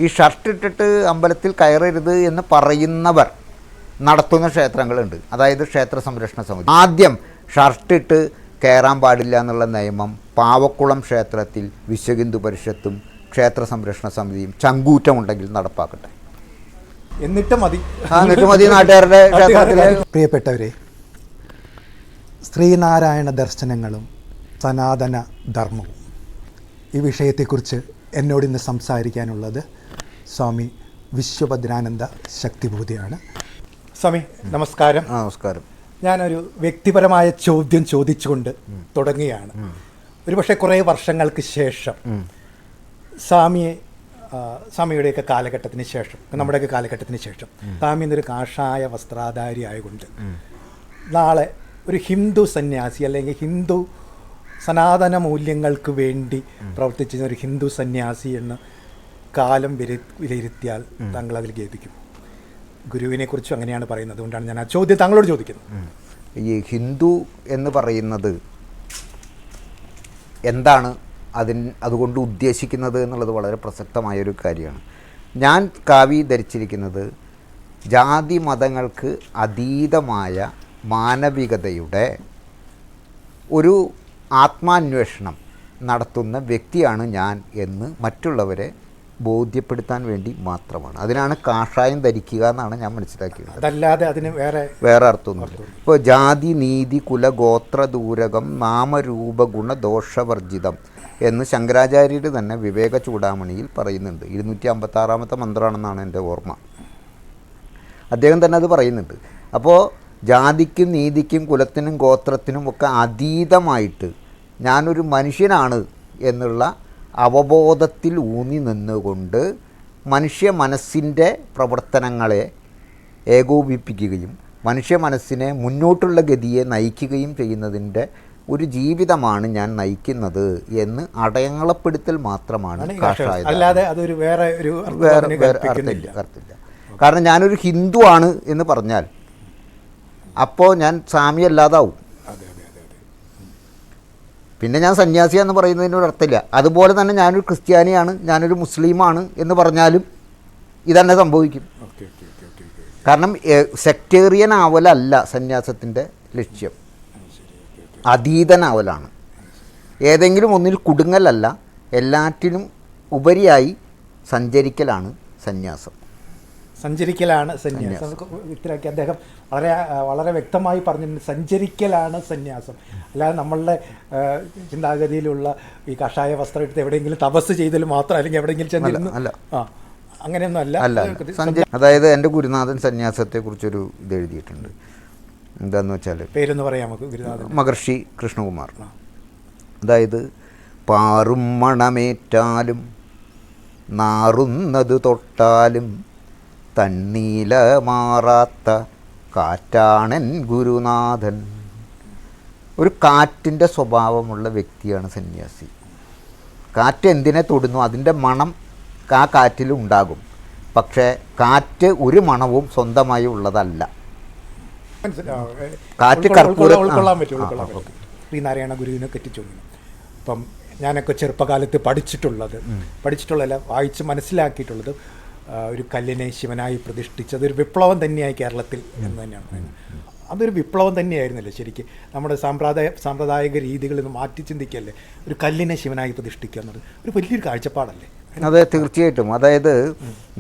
ഈ ഷർട്ടിട്ടിട്ട് അമ്പലത്തിൽ കയറരുത് എന്ന് പറയുന്നവർ നടത്തുന്ന ക്ഷേത്രങ്ങളുണ്ട്. അതായത് ക്ഷേത്ര സംരക്ഷണ സമിതി. ആദ്യം ഷർട്ടിട്ട് കയറാൻ പാടില്ല എന്നുള്ള നിയമം പാവക്കുളം ക്ഷേത്രത്തിൽ വിശ്വഹിന്ദു പരിഷത്തും ക്ഷേത്ര സംരക്ഷണ സമിതിയും ചങ്കൂറ്റമുണ്ടെങ്കിൽ നടപ്പാക്കട്ടെ. എന്നിട്ട് മതി നാട്ടുകാരുടെ ക്ഷേത്രത്തിലെ. പ്രിയപ്പെട്ടവരെ, ശ്രീനാരായണ ദർശനങ്ങളും സനാതന ധർമ്മവും ഈ വിഷയത്തെക്കുറിച്ച് എന്നോട് ഇന്ന് സംസാരിക്കാനുള്ളത് സ്വാമി വിശ്വഭദ്രാനന്ദ ശക്തിഭൂതിയാണ്. സ്വാമി നമസ്കാരം. നമസ്കാരം. ഞാനൊരു വ്യക്തിപരമായ ചോദ്യം ചോദിച്ചുകൊണ്ട് തുടങ്ങുകയാണ്. ഒരുപക്ഷെ കുറേ വർഷങ്ങൾക്ക് ശേഷം സ്വാമിയുടെയൊക്കെ കാലഘട്ടത്തിന് ശേഷം, നമ്മുടെയൊക്കെ കാലഘട്ടത്തിന് ശേഷം സ്വാമി എന്നൊരു കാഷായ വസ്ത്രാധാരി ആയതുകൊണ്ട് നാളെ ഒരു ഹിന്ദു സന്യാസി അല്ലെങ്കിൽ ഹിന്ദു സനാതന മൂല്യങ്ങൾക്ക് വേണ്ടി പ്രവർത്തിച്ചിരുന്ന ഒരു ഹിന്ദു സന്യാസി എന്ന് കാലം വിലയിരുത്തിയാൽ താങ്കൾ അതിൽ ഖേദിക്കും. ഗുരുവിനെ കുറിച്ചും അങ്ങനെയാണ് പറയുന്നത്. അതുകൊണ്ടാണ് ഞാൻ ആ ചോദ്യം താങ്കളോട് ചോദിക്കുന്നത്. ഈ ഹിന്ദു എന്ന് പറയുന്നത് എന്താണ്, അതുകൊണ്ട് ഉദ്ദേശിക്കുന്നത് എന്നുള്ളത് വളരെ പ്രസക്തമായൊരു കാര്യമാണ്. ഞാൻ കാവി ധരിച്ചിരിക്കുന്നത് ജാതി മതങ്ങൾക്ക് അതീതമായ മാനവികതയുടെ ഒരു ആത്മാന്വേഷണം നടത്തുന്ന വ്യക്തിയാണ് ഞാൻ എന്ന് മറ്റുള്ളവരെ ബോധ്യപ്പെടുത്താൻ വേണ്ടി മാത്രമാണ്. അതിനാണ് കാഷായം ധരിക്കുക എന്നാണ് ഞാൻ മനസ്സിലാക്കിയത്. അതല്ലാതെ അതിന് വേറെ അർത്ഥമൊന്നുമില്ല. ഇപ്പോൾ ജാതി നീതി കുല ഗോത്ര ദൂരകം നാമരൂപ ഗുണദോഷവർജിതം എന്ന് ശങ്കരാചാര്യർ തന്നെ വിവേക ചൂടാമണിയിൽ പറയുന്നുണ്ട്. 256 മന്ത്രമാണെന്നാണ് എൻ്റെ ഓർമ്മ. അദ്ദേഹം തന്നെ അത് പറയുന്നുണ്ട്. അപ്പോൾ ജാതിക്കും നീതിക്കും കുലത്തിനും ഗോത്രത്തിനും ഒക്കെ അതീതമായിട്ട് ഞാനൊരു മനുഷ്യനാണ് എന്നുള്ള അവബോധത്തിൽ ഊന്നി നിന്നുകൊണ്ട് മനുഷ്യ മനസ്സിൻ്റെ പ്രവർത്തനങ്ങളെ ഏകോപിപ്പിക്കുകയും മനുഷ്യ മനസ്സിനെ മുന്നോട്ടുള്ള ഗതിയെ നയിക്കുകയും ചെയ്യുന്നതിൻ്റെ ഒരു ജീവിതമാണ് ഞാൻ നയിക്കുന്നത് എന്ന് അടയാളപ്പെടുത്തൽ മാത്രമാണ് കാഷായം. അല്ലാതെ അതൊരു വേറെ അർത്ഥമില്ല. കാരണം ഞാനൊരു ഹിന്ദു ആണ് എന്ന് പറഞ്ഞാൽ അപ്പോൾ ഞാൻ സ്വാമി അല്ലാതാവും. പിന്നെ ഞാൻ സന്യാസിയാന്ന് പറയുന്നതിനൊരു അർത്ഥമില്ല. അതുപോലെ തന്നെ ഞാനൊരു ക്രിസ്ത്യാനിയാണ്, ഞാനൊരു മുസ്ലിമാണ് എന്ന് പറഞ്ഞാലും ഇതന്നെ സംഭവിക്കും. കാരണം സെക്ടേറിയൻ ആവലല്ല സന്യാസത്തിൻ്റെ ലക്ഷ്യം, അതീതനാവലാണ്. ഏതെങ്കിലും ഒന്നിൽ കുടുങ്ങലല്ല, എല്ലാറ്റിനും ഉപരിയായി സഞ്ചരിക്കലാണ് സന്യാസം. വ്യക്തമാക്കി അദ്ദേഹം വളരെ വ്യക്തമായി പറഞ്ഞിട്ടുണ്ട്. സഞ്ചരിക്കലാണ് സന്യാസം. അല്ലാതെ നമ്മളുടെ ചിന്താഗതിയിലുള്ള ഈ കഷായ വസ്ത്രം എടുത്ത് എവിടെയെങ്കിലും തപസ് ചെയ്തതിൽ മാത്രം അല്ലെങ്കിൽ എവിടെയെങ്കിലും ചെന്നിരുന്നു അങ്ങനെയൊന്നും അല്ല. അതായത് എൻ്റെ ഗുരുനാഥൻ സന്യാസത്തെക്കുറിച്ചൊരു ഇത് എഴുതിയിട്ടുണ്ട്. എന്താന്ന് വെച്ചാൽ പേരൊന്ന് പറയാം നമുക്ക്. ഗുരുനാഥൻ മഹർഷി കൃഷ്ണകുമാർ. അതായത് പാറും മണമേറ്റാലും നാറുന്നത് തൊട്ടാലും തണ്ണീല മാറാത്ത കാറ്റാണൻ ഗുരുനാഥൻ. ഒരു കാറ്റിൻ്റെ സ്വഭാവമുള്ള വ്യക്തിയാണ് സന്യാസി. കാറ്റ് എന്തിനെ തൊടുന്നു അതിൻ്റെ മണം ആ കാറ്റിൽ ഉണ്ടാകും. പക്ഷേ കാറ്റ് ഒരു മണവും സ്വന്തമായി ഉള്ളതല്ല. കാറ്റ് ഉൾക്കൊള്ളാൻ പറ്റും. ശ്രീനാരായണ ഗുരുവിനെ പറ്റി ചോദിക്കണം. ഇപ്പം ഞാനൊക്കെ ചെറുപ്പകാലത്ത് പഠിച്ചിട്ടുള്ളതല്ല, വായിച്ച് മനസ്സിലാക്കിയിട്ടുള്ളത് ഒരു കല്ലിനെ ശിവനായി പ്രതിഷ്ഠിച്ചത് ഒരു വിപ്ലവം തന്നെയായി കേരളത്തിൽ എന്ന് തന്നെയാണ് പറയുന്നത്. അതൊരു വിപ്ലവം തന്നെയായിരുന്നല്ലേ ശരിക്കും. നമ്മുടെ സാമ്പ്രദായിക രീതികളിൽ നിന്ന് മാറ്റി ചിന്തിക്കല്ലേ ഒരു കല്ലിനെ ശിവനായി പ്രതിഷ്ഠിക്കുക എന്നത് ഒരു വലിയൊരു കാഴ്ചപ്പാടല്ലേ? അതെ, തീർച്ചയായിട്ടും. അതായത്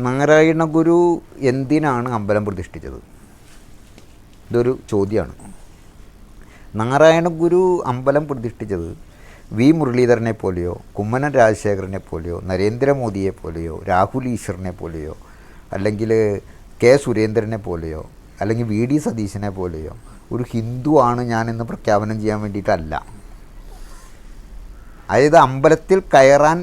നാരായണ ഗുരു എന്തിനാണ് അമ്പലം പ്രതിഷ്ഠിച്ചത്? ഇതൊരു ചോദ്യമാണ്. നാരായണ ഗുരു അമ്പലം പ്രതിഷ്ഠിച്ചത് വി മുരളീധരനെ പോലെയോ കുമ്മനം രാജശേഖരനെ പോലെയോ നരേന്ദ്രമോദിയെ പോലെയോ രാഹുൽ ഈശ്വറിനെ പോലെയോ അല്ലെങ്കിൽ കെ സുരേന്ദ്രനെ പോലെയോ അല്ലെങ്കിൽ വി ഡി സതീശനെ പോലെയോ ഒരു ഹിന്ദു ആണ് ഞാനെന്ന് പ്രഖ്യാപനം ചെയ്യാൻ വേണ്ടിയിട്ടല്ല. അതായത് അമ്പലത്തിൽ കയറാൻ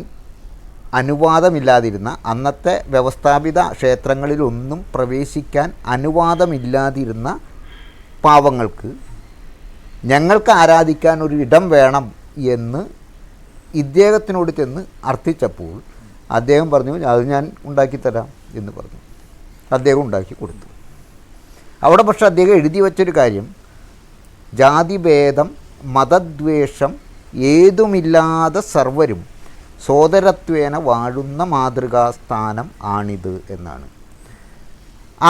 അനുവാദമില്ലാതിരുന്ന, അന്നത്തെ വ്യവസ്ഥാപിത ക്ഷേത്രങ്ങളിലൊന്നും പ്രവേശിക്കാൻ അനുവാദമില്ലാതിരുന്ന പാവങ്ങൾക്ക് ഞങ്ങൾക്ക് ആരാധിക്കാൻ ഒരു ഇടം വേണം എന്ന് ഇദ്ദേഹത്തിനോട് ചെന്ന് അർത്ഥിച്ചപ്പോൾ അദ്ദേഹം പറഞ്ഞു, അത് ഞാൻ ഉണ്ടാക്കിത്തരാം എന്ന് പറഞ്ഞു. അദ്ദേഹം ഉണ്ടാക്കി കൊടുത്തു. അവിടെ പക്ഷെ അദ്ദേഹം എഴുതി വച്ചൊരു കാര്യം, ജാതിഭേദം മതദ്വേഷം ഏതുമില്ലാതെ സർവരും സോദരത്വേന വാഴുന്ന മാതൃകാസ്ഥാനം ആണിത് എന്നാണ്.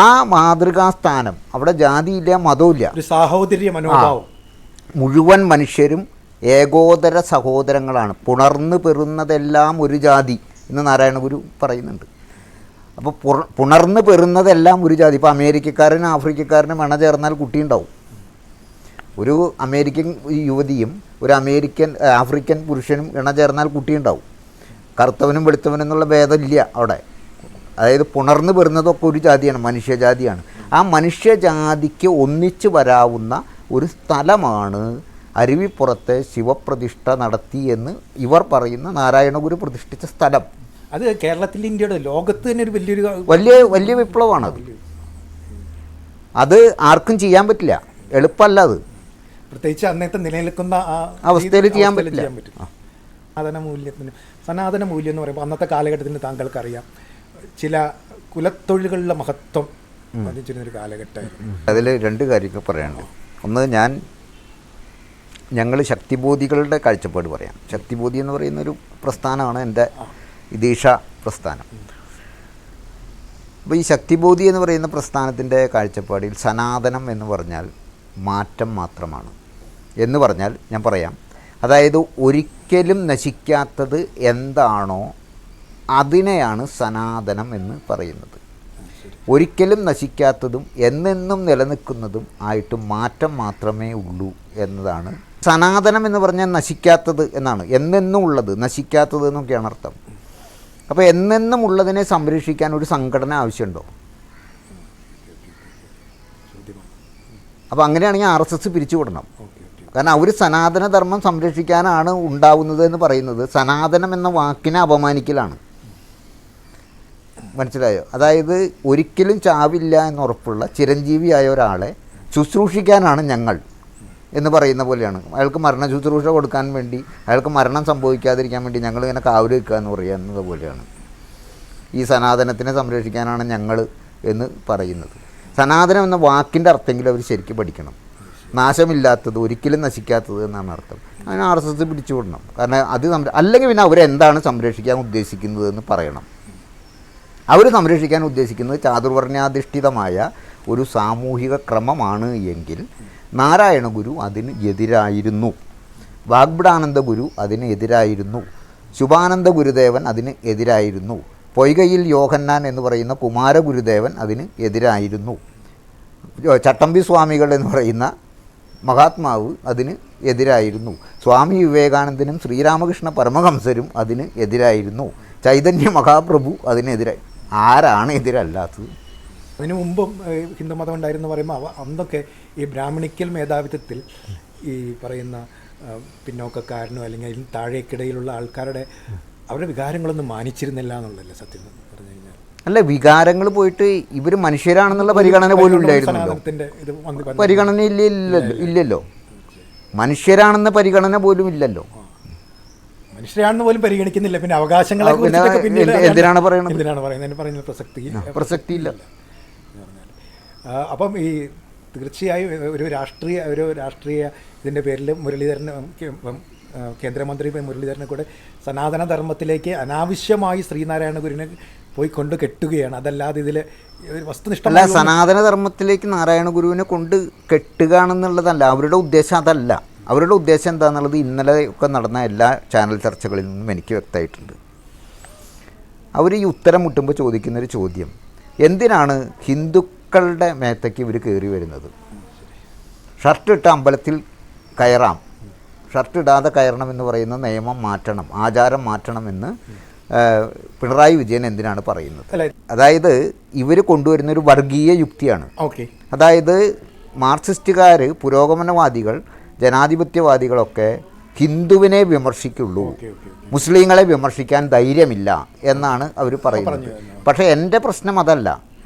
ആ മാതൃകാസ്ഥാനം അവിടെ ജാതിയില്ല, മതവുമില്ല, ഒരു സാഹോദര്യ മനോഭാവം. മുഴുവൻ മനുഷ്യരും ഏകോദര സഹോദരങ്ങളാണ്. പുണർന്നു പെറുന്നതെല്ലാം ഒരു ജാതി എന്ന് നാരായണ ഗുരു പറയുന്നുണ്ട്. അപ്പോൾ പുണർന്നു പെറുന്നതെല്ലാം ഒരു ജാതി. ഇപ്പോൾ അമേരിക്കക്കാരനും ആഫ്രിക്കക്കാരനും ഇണ ചേർന്നാൽ കുട്ടിയുണ്ടാവും. ഒരു അമേരിക്കൻ യുവതിയും ഒരു ആഫ്രിക്കൻ പുരുഷനും ഇണ ചേർന്നാൽ കുട്ടിയുണ്ടാവും. കറുത്തവനും വെളുത്തവനും എന്നുള്ള ഭേദമില്ല അവിടെ. അതായത് പുണർന്നു പെറുന്നതൊക്കെ ഒരു ജാതിയാണ്, മനുഷ്യജാതിയാണ്. ആ മനുഷ്യജാതിക്ക് ഒന്നിച്ചു വരാവുന്ന ഒരു സ്ഥലമാണ് അരുവിപ്പുറത്തെ ശിവപ്രതിഷ്ഠ നടത്തി എന്ന് ഇവർ പറയുന്ന നാരായണ ഗുരു പ്രതിഷ്ഠിച്ച സ്ഥലം. അത് കേരളത്തിൽ, ഇന്ത്യയുടെ, ലോകത്ത് തന്നെ ഒരു വലിയ വിപ്ലവമാണത്. അത് ആർക്കും ചെയ്യാൻ പറ്റില്ല, എളുപ്പമല്ല അത്. പ്രത്യേകിച്ച് അന്നത്തെ നിലനിൽക്കുന്ന അവസ്ഥയിൽ ചെയ്യാൻ പറ്റില്ല. സനാതന മൂല്യം എന്ന് പറയുമ്പോൾ അന്നത്തെ കാലഘട്ടത്തിന് താങ്കൾക്കറിയാം ചില കുലത്തൊഴിലുകളുടെ മഹത്വം വധിച്ചിരുന്നൊരു കാലഘട്ടമായിരുന്നു. അതിൽ രണ്ട് കാര്യങ്ങൾ പറയാനുണ്ട്. ഒന്ന്, ഞങ്ങൾ ശക്തിബോധികളുടെ കാഴ്ചപ്പാട് പറയാം. ശക്തിബോധി എന്ന് പറയുന്നൊരു പ്രസ്ഥാനമാണ് എൻ്റെ ദീക്ഷ പ്രസ്ഥാനം. അപ്പോൾ ഈ ശക്തിബോധി എന്ന് പറയുന്ന പ്രസ്ഥാനത്തിൻ്റെ കാഴ്ചപ്പാടിൽ സനാതനം എന്ന് പറഞ്ഞാൽ മാറ്റം മാത്രമാണ്. എന്ന് പറഞ്ഞാൽ ഞാൻ പറയാം, അതായത് ഒരിക്കലും നശിക്കാത്തത് എന്താണോ അതിനെയാണ് സനാതനം എന്ന് പറയുന്നത്. ഒരിക്കലും നശിക്കാത്തതും എന്നെന്നും നിലനിൽക്കുന്നതും ആയിട്ട് മാറ്റം മാത്രമേ ഉള്ളൂ എന്നതാണ് സനാതനം എന്ന് പറഞ്ഞാൽ. നശിക്കാത്തത് എന്നാണ്, എന്നെന്നും ഉള്ളത്, നശിക്കാത്തത് എന്നൊക്കെയാണ് അർത്ഥം. അപ്പോൾ എന്നെന്നും ഉള്ളതിനെ സംരക്ഷിക്കാൻ ഒരു സംഘടന ആവശ്യമുണ്ടോ? അപ്പോൾ അങ്ങനെയാണെങ്കിൽ RSS പിരിച്ചുവിടണം. കാരണം അവർ സനാതനധർമ്മം സംരക്ഷിക്കാനാണ് ഉണ്ടാവുന്നത് എന്ന് പറയുന്നത് സനാതനം എന്ന വാക്കിനെ അപമാനിക്കലാണ്. മനസ്സിലായോ? അതായത് ഒരിക്കലും ചാവില്ല എന്നുറപ്പുള്ള ചിരഞ്ജീവിയായ ഒരാളെ ശുശ്രൂഷിക്കാനാണ് ഞങ്ങൾ എന്ന് പറയുന്ന പോലെയാണ്. അയാൾക്ക് മരണ ശുശ്രൂഷ കൊടുക്കാൻ വേണ്ടി, അയാൾക്ക് മരണം സംഭവിക്കാതിരിക്കാൻ വേണ്ടി ഞങ്ങളിങ്ങനെ കാവൽ വെക്കുക എന്ന് പറയുന്നത് പോലെയാണ് ഈ സനാതനത്തിനെ സംരക്ഷിക്കാനാണ് ഞങ്ങൾ എന്ന് പറയുന്നത്. സനാതനം എന്ന വാക്കിൻ്റെ അർത്ഥമെങ്കിലും അവർ ശരിക്കും പഠിക്കണം. നാശമില്ലാത്തത്, ഒരിക്കലും നശിക്കാത്തത് എന്നാണ് അർത്ഥം. അതിന് RSS പിടിച്ചുവിടണം. കാരണം അത് അല്ലെങ്കിൽ പിന്നെ അവരെന്താണ് സംരക്ഷിക്കാൻ ഉദ്ദേശിക്കുന്നത് എന്ന് പറയണം. അവർ സംരക്ഷിക്കാൻ ഉദ്ദേശിക്കുന്നത് ചാതുർവർണ്ണ്യാധിഷ്ഠിതമായ ഒരു സാമൂഹിക ക്രമമാണ് എങ്കിൽ നാരായണ ഗുരു അതിന് എതിരായിരുന്നു, വാഗ്ബടാനന്ദ ഗുരു അതിന് എതിരായിരുന്നു, ശുഭാനന്ദ ഗുരുദേവൻ അതിന് എതിരായിരുന്നു, പൊയ്കയിൽ യോഹന്നാൻ എന്ന് പറയുന്ന കുമാരഗുരുദേവൻ അതിന് എതിരായിരുന്നു, ചട്ടമ്പി സ്വാമികൾ എന്ന് പറയുന്ന മഹാത്മാവ് അതിന് എതിരായിരുന്നു, സ്വാമി വിവേകാനന്ദനും ശ്രീരാമകൃഷ്ണ പരമഹംസരും അതിന് എതിരായിരുന്നു, ചൈതന്യ മഹാപ്രഭു അതിനെതിരായി. ആരാണ് എതിരല്ലാത്തത്? അതിനു മുമ്പും ഹിന്ദുമതം ഉണ്ടായിരുന്നു പറയുമ്പോൾ അന്നൊക്കെ ഈ ബ്രാഹ്മണിക്കൽ മേധാവിത്വത്തിൽ ഈ പറയുന്ന പിന്നോക്കക്കാരനോ അല്ലെങ്കിൽ താഴേക്കിടയിലുള്ള ആൾക്കാരുടെ അവരുടെ വികാരങ്ങളൊന്നും മാനിച്ചിരുന്നില്ല എന്നുള്ളതല്ലേ സത്യം പറഞ്ഞു കഴിഞ്ഞാൽ? അല്ല, വികാരങ്ങൾ പോയിട്ട് ഇവർ മനുഷ്യരാണെന്നുള്ള പരിഗണന പോലും ഇല്ലായിരുന്നല്ലോ. പരിഗണന ഇല്ലല്ലോ. മനുഷ്യരാണെന്ന പരിഗണന പോലും ഇല്ലല്ലോ. മനുഷ്യരാണെന്ന് പോലും പരിഗണിക്കുന്നില്ല. പിന്നെ അവകാശങ്ങളെ എന്തിനാണ് പറയുന്നത്? പറയുന്ന പ്രസക്തിയില്ല. അപ്പം ഈ തീർച്ചയായും ഒരു രാഷ്ട്രീയ ഇതിൻ്റെ പേരിൽ കേന്ദ്രമന്ത്രി മുരളീധരനെ കൂടെ സനാതനധർമ്മത്തിലേക്ക് അനാവശ്യമായി ശ്രീനാരായണ ഗുരുവിനെ പോയി കൊണ്ട് കെട്ടുകയാണ്. അതല്ലാതെ ഇതിൽ വസ്തുനിഷ്ഠമല്ല. സനാതനധർമ്മത്തിലേക്ക് നാരായണ ഗുരുവിനെ കൊണ്ട് കെട്ടുകയാണെന്നുള്ളതല്ല അവരുടെ ഉദ്ദേശം. അതല്ല അവരുടെ ഉദ്ദേശം. എന്താണെന്നുള്ളത് ഇന്നലെ ഒക്കെ നടന്ന എല്ലാ ചാനൽ ചർച്ചകളിൽ നിന്നും എനിക്ക് വ്യക്തമായിട്ടുണ്ട്. അവർ ഈ ഉത്തരം മുട്ടുമ്പോൾ ചോദിക്കുന്നൊരു ചോദ്യം, എന്തിനാണ് ഹിന്ദുക്കളുടെ മേത്തേക്ക് ഇവർ കയറി വരുന്നത്? ഷർട്ടിട്ട അമ്പലത്തിൽ കയറാം, ഷർട്ട് ഇടാതെ കയറണമെന്ന് പറയുന്ന നിയമം മാറ്റണം, ആചാരം മാറ്റണമെന്ന് പിണറായി വിജയൻ എന്തിനാണ് പറയുന്നത്? അതായത് ഇവർ കൊണ്ടുവരുന്നൊരു വർഗീയ യുക്തിയാണ്. അതായത് മാർക്സിസ്റ്റുകാർ, പുരോഗമനവാദികൾ, ജനാധിപത്യവാദികളൊക്കെ ഹിന്ദുവിനെ വിമർശിക്കുള്ളൂ, മുസ്ലിങ്ങളെ വിമർശിക്കാൻ ധൈര്യമില്ല എന്നാണ് അവർ പറയുന്നത്. പക്ഷേ എൻ്റെ പ്രശ്നം അതല്ല.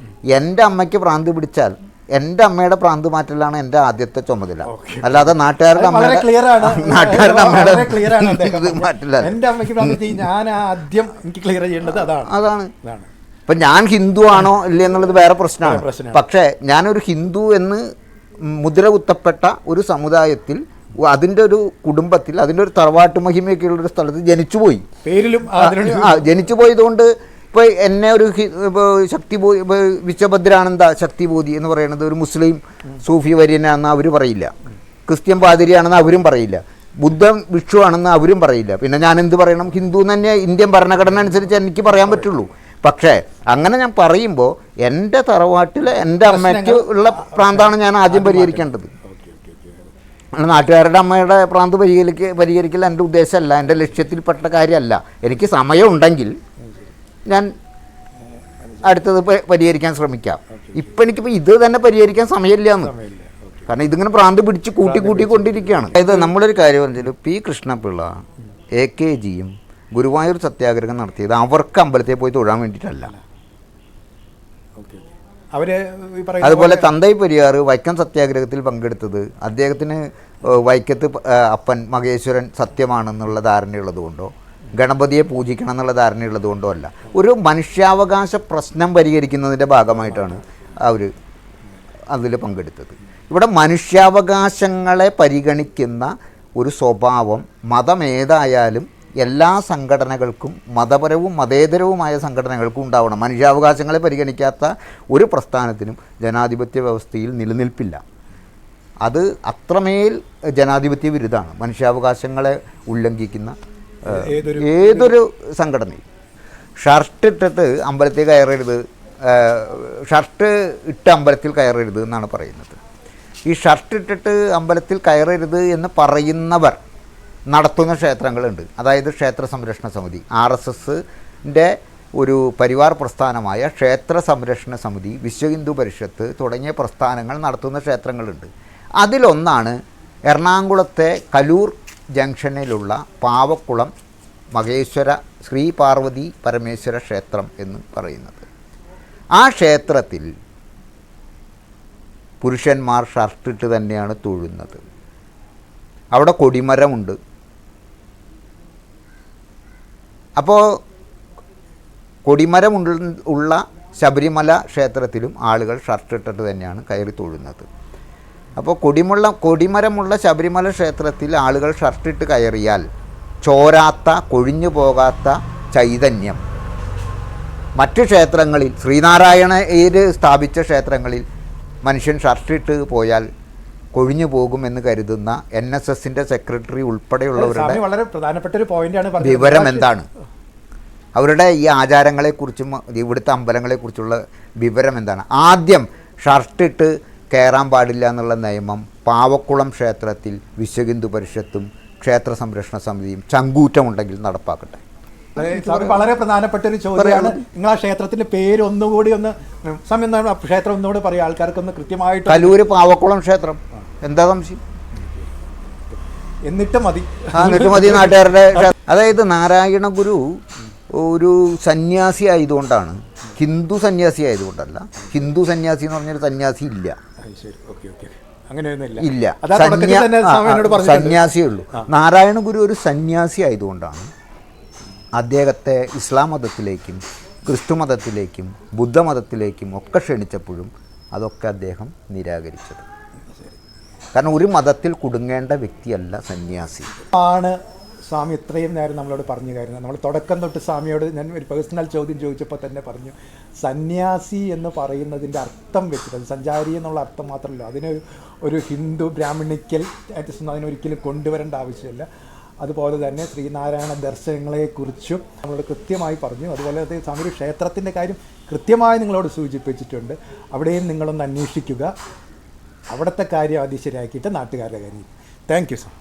എൻ്റെ അമ്മയ്ക്ക് ഭ്രാന്ത് പിടിച്ചാൽ എൻ്റെ അമ്മയുടെ ഭ്രാന്ത് മാറ്റലാണ് എൻ്റെ ആദ്യത്തെ ചുമതല. അല്ലാതെ നാട്ടുകാരുടെ അമ്മയുടെ മാറ്റില്ല. അതാണ്. ഇപ്പം ഞാൻ ഹിന്ദു ആണോ ഇല്ല എന്നുള്ളത് വേറെ പ്രശ്നമാണ്. പക്ഷേ ഞാനൊരു ഹിന്ദു എന്ന് മുദ്ര കുത്തപ്പെട്ട ഒരു സമുദായത്തിൽ അതിൻ്റെ ഒരു കുടുംബത്തിൽ അതിൻ്റെ ഒരു തറവാട്ട് മഹിമയൊക്കെയുള്ളൊരു സ്ഥലത്ത് ജനിച്ചുപോയി. പേരിലും ജനിച്ചു പോയതുകൊണ്ട് ഇപ്പോൾ എന്നെ ഒരു ശക്തിബോധി വിശ്വഭദ്രാനന്ദ ശക്തിബോധി എന്ന് പറയുന്നത് ഒരു മുസ്ലിം സൂഫി വര്യനാണെന്ന് അവർ പറയില്ല, ക്രിസ്ത്യൻ പാതിരിയാണെന്ന് അവരും പറയില്ല, ബുദ്ധൻ ഭിക്ഷു ആണെന്ന് അവരും പറയില്ല. പിന്നെ ഞാൻ എന്ത് പറയണം? ഹിന്ദു തന്നെ ഇന്ത്യൻ ഭരണഘടന അനുസരിച്ച് എനിക്ക് പറയാൻ പറ്റുള്ളൂ. പക്ഷേ അങ്ങനെ ഞാൻ പറയുമ്പോൾ എൻ്റെ തറവാട്ടിൽ എൻ്റെ അമ്മയ്ക്ക് ഉള്ള പ്രാന്താണ് ഞാൻ ആദ്യം പരിഹരിക്കേണ്ടത്. നാട്ടുകാരുടെ അമ്മയുടെ പ്രാന്ത് പരിഹരിക്കൽ എൻ്റെ ഉദ്ദേശമല്ല, എൻ്റെ ലക്ഷ്യത്തിൽപ്പെട്ട കാര്യമല്ല. എനിക്ക് സമയമുണ്ടെങ്കിൽ ഞാൻ അടുത്തത് പരിഹരിക്കാൻ ശ്രമിക്കാം. ഇപ്പം എനിക്കിപ്പോൾ ഇത് തന്നെ പരിഹരിക്കാൻ സമയമില്ല എന്ന്, കാരണം ഇതിങ്ങനെ പ്രാന്ത് പിടിച്ച് കൂട്ടിക്കൊണ്ടിരിക്കുകയാണ്. അതായത് നമ്മളൊരു കാര്യം പറഞ്ഞാൽ പി കൃഷ്ണപിള്ള AKGയും ഗുരുവായൂർ സത്യാഗ്രഹം നടത്തിയത് അവർക്ക് അമ്പലത്തിൽ പോയി തൊഴാൻ വേണ്ടിയിട്ടല്ല. അതുപോലെ തന്തൈ പെരിയാർ വൈക്കം സത്യാഗ്രഹത്തിൽ പങ്കെടുത്തത് അദ്ദേഹത്തിന് വൈക്കത്ത് അപ്പൻ മഹേശ്വരൻ സത്യമാണെന്നുള്ള ധാരണയുള്ളത് കൊണ്ടോ ഗണപതിയെ പൂജിക്കണം എന്നുള്ള ധാരണയുള്ളത് കൊണ്ടോ അല്ല, ഒരു മനുഷ്യാവകാശ പ്രശ്നം പരിഹരിക്കുന്നതിൻ്റെ ഭാഗമായിട്ടാണ് അവർ അതിൽ പങ്കെടുത്തത്. ഇവിടെ മനുഷ്യാവകാശങ്ങളെ പരിഗണിക്കുന്ന ഒരു സ്വഭാവം മതമേതായാലും എല്ലാ സംഘടനകൾക്കും, മതപരവും മതേതരവുമായ സംഘടനകൾക്കും ഉണ്ടാവണം. മനുഷ്യാവകാശങ്ങളെ പരിഗണിക്കാത്ത ഒരു പ്രസ്ഥാനത്തിനും ജനാധിപത്യ വ്യവസ്ഥയിൽ നിലനിൽപ്പില്ല. അത് അത്രമേൽ ജനാധിപത്യ വിരുദ്ധമാണ്. മനുഷ്യാവകാശങ്ങളെ ഉല്ലംഘിക്കുന്ന ഏതൊരു സംഘടനയും. ഷർട്ട് ഇട്ടിട്ട് അമ്പലത്തിൽ കയറരുത്, ഷർട്ട് ഇട്ട് അമ്പലത്തിൽ കയറരുത് എന്നാണ് പറയുന്നത്. ഈ ഷർട്ട് ഇട്ടിട്ട് അമ്പലത്തിൽ കയറരുത് എന്ന് പറയുന്നവർ നടത്തുന്ന ക്ഷേത്രങ്ങളുണ്ട്. അതായത് ക്ഷേത്ര സംരക്ഷണ സമിതി, RSSൻ്റെ ഒരു പരിവാർ പ്രസ്ഥാനമായ ക്ഷേത്ര സംരക്ഷണ സമിതി, വിശ്വ ഹിന്ദു പരിഷത്ത് തുടങ്ങിയ പ്രസ്ഥാനങ്ങൾ നടത്തുന്ന ക്ഷേത്രങ്ങളുണ്ട്. അതിലൊന്നാണ് എറണാകുളത്തെ കലൂർ ജംഗ്ഷനിലുള്ള പാവക്കുളം മഹേശ്വര ശ്രീ പാർവതി പരമേശ്വര ക്ഷേത്രം എന്ന് പറയുന്നത്. ആ ക്ഷേത്രത്തിൽ പുരുഷന്മാർ ഷർട്ടിട്ട് തന്നെയാണ് തൊഴുന്നത്. അവിടെ കൊടിമരമുണ്ട്. അപ്പോൾ കൊടിമരമുള്ള ശബരിമല ക്ഷേത്രത്തിലും ആളുകൾ ഷർട്ടിട്ടിട്ട് തന്നെയാണ് കയറി തൊഴുന്നത്. അപ്പോൾ കൊടിമരമുള്ള ശബരിമല ക്ഷേത്രത്തിൽ ആളുകൾ ഷർട്ടിട്ട് കയറിയാൽ ചോരാത്ത, കൊഴിഞ്ഞു പോകാത്ത ചൈതന്യം മറ്റ് ക്ഷേത്രങ്ങളിൽ, ശ്രീനാരായണയിൽ സ്ഥാപിച്ച ക്ഷേത്രങ്ങളിൽ മനുഷ്യൻ ഷർട്ടിട്ട് പോയാൽ കൊഴിഞ്ഞു പോകുമെന്ന് കരുതുന്ന NSSൻ്റെ സെക്രട്ടറി ഉൾപ്പെടെയുള്ളവരുടെ വളരെ പ്രധാനപ്പെട്ട ഒരു പോയിന്റാണ് വിവരം എന്താണ്? അവരുടെ ഈ ആചാരങ്ങളെക്കുറിച്ചും ഇവിടുത്തെ അമ്പലങ്ങളെക്കുറിച്ചുള്ള വിവരം എന്താണ്? ആദ്യം ഷർട്ടിട്ട് കയറാൻ പാടില്ല എന്നുള്ള നിയമം പാവക്കുളം ക്ഷേത്രത്തിൽ വിശ്വ ഹിന്ദു പരിഷത്തും ക്ഷേത്ര സംരക്ഷണ സമിതിയും ചങ്കൂറ്റമുണ്ടെങ്കിൽ നടപ്പാക്കട്ടെ. വളരെ പ്രധാനപ്പെട്ട ഒരു ചോദ്യമാണ്. നിങ്ങൾ ആ ക്ഷേത്രത്തിന്റെ പേര് ഒന്നുകൂടി ഒന്ന് സമയം ക്ഷേത്രം ഒന്നുകൂടി പറയാം, ആൾക്കാർക്കൊന്ന് കൃത്യമായിട്ട്. കലൂര് പാവക്കുളം ക്ഷേത്രം. എന്താ സംശയം? എന്നിട്ട് മതി നാട്ടുകാരുടെ. അതായത് നാരായണ ഗുരു ഒരു സന്യാസി ആയതുകൊണ്ടാണ്, ഹിന്ദു സന്യാസി ആയതുകൊണ്ടല്ല. ഹിന്ദു സന്യാസി എന്ന് പറഞ്ഞൊരു സന്യാസി ഇല്ല, ഇല്ല, സന്യാസിയേ ഉള്ളൂ. നാരായണ ഗുരു ഒരു സന്യാസി ആയതുകൊണ്ടാണ് അദ്ദേഹത്തെ ഇസ്ലാം മതത്തിലേക്കും ക്രിസ്തു മതത്തിലേക്കും ബുദ്ധമതത്തിലേക്കും ഒക്കെ ക്ഷണിച്ചപ്പോഴും അതൊക്കെ അദ്ദേഹം നിരാകരിച്ചത്. കാരണം ഒരു മതത്തിൽ കുടുങ്ങേണ്ട വ്യക്തിയല്ല സന്യാസി. ആണ് സ്വാമി ഇത്രയും നേരം നമ്മളോട് പറഞ്ഞു കാര്യം. നമ്മൾ തുടക്കം തൊട്ട് സ്വാമിയോട് ഞാൻ ഒരു പേഴ്സണൽ ചോദ്യം ചോദിച്ചപ്പോൾ തന്നെ പറഞ്ഞു, സന്യാസി എന്ന് പറയുന്നതിൻ്റെ അർത്ഥം വെച്ചിട്ട്, അത് സഞ്ചാരി എന്നുള്ള അർത്ഥം മാത്രമല്ല, ഒരു ഹിന്ദു ബ്രാഹ്മണിക്കൽ അതിനൊരിക്കലും കൊണ്ടുവരേണ്ട ആവശ്യമില്ല. അതുപോലെ തന്നെ ശ്രീനാരായണ ദർശനങ്ങളെക്കുറിച്ചും നമ്മളോട് കൃത്യമായി പറഞ്ഞു. അതുപോലെ തന്നെ സ്വാമി ഒരു ക്ഷേത്രത്തിൻ്റെ കാര്യം കൃത്യമായി നിങ്ങളോട് സൂചിപ്പിച്ചിട്ടുണ്ട്. അവിടെയും നിങ്ങളൊന്ന് അന്വേഷിക്കുക, അവിടുത്തെ കാര്യം ആദ്യം ശരിയാക്കിയിട്ട് നാട്ടുകാരുടെ കാര്യം. Thank you sir.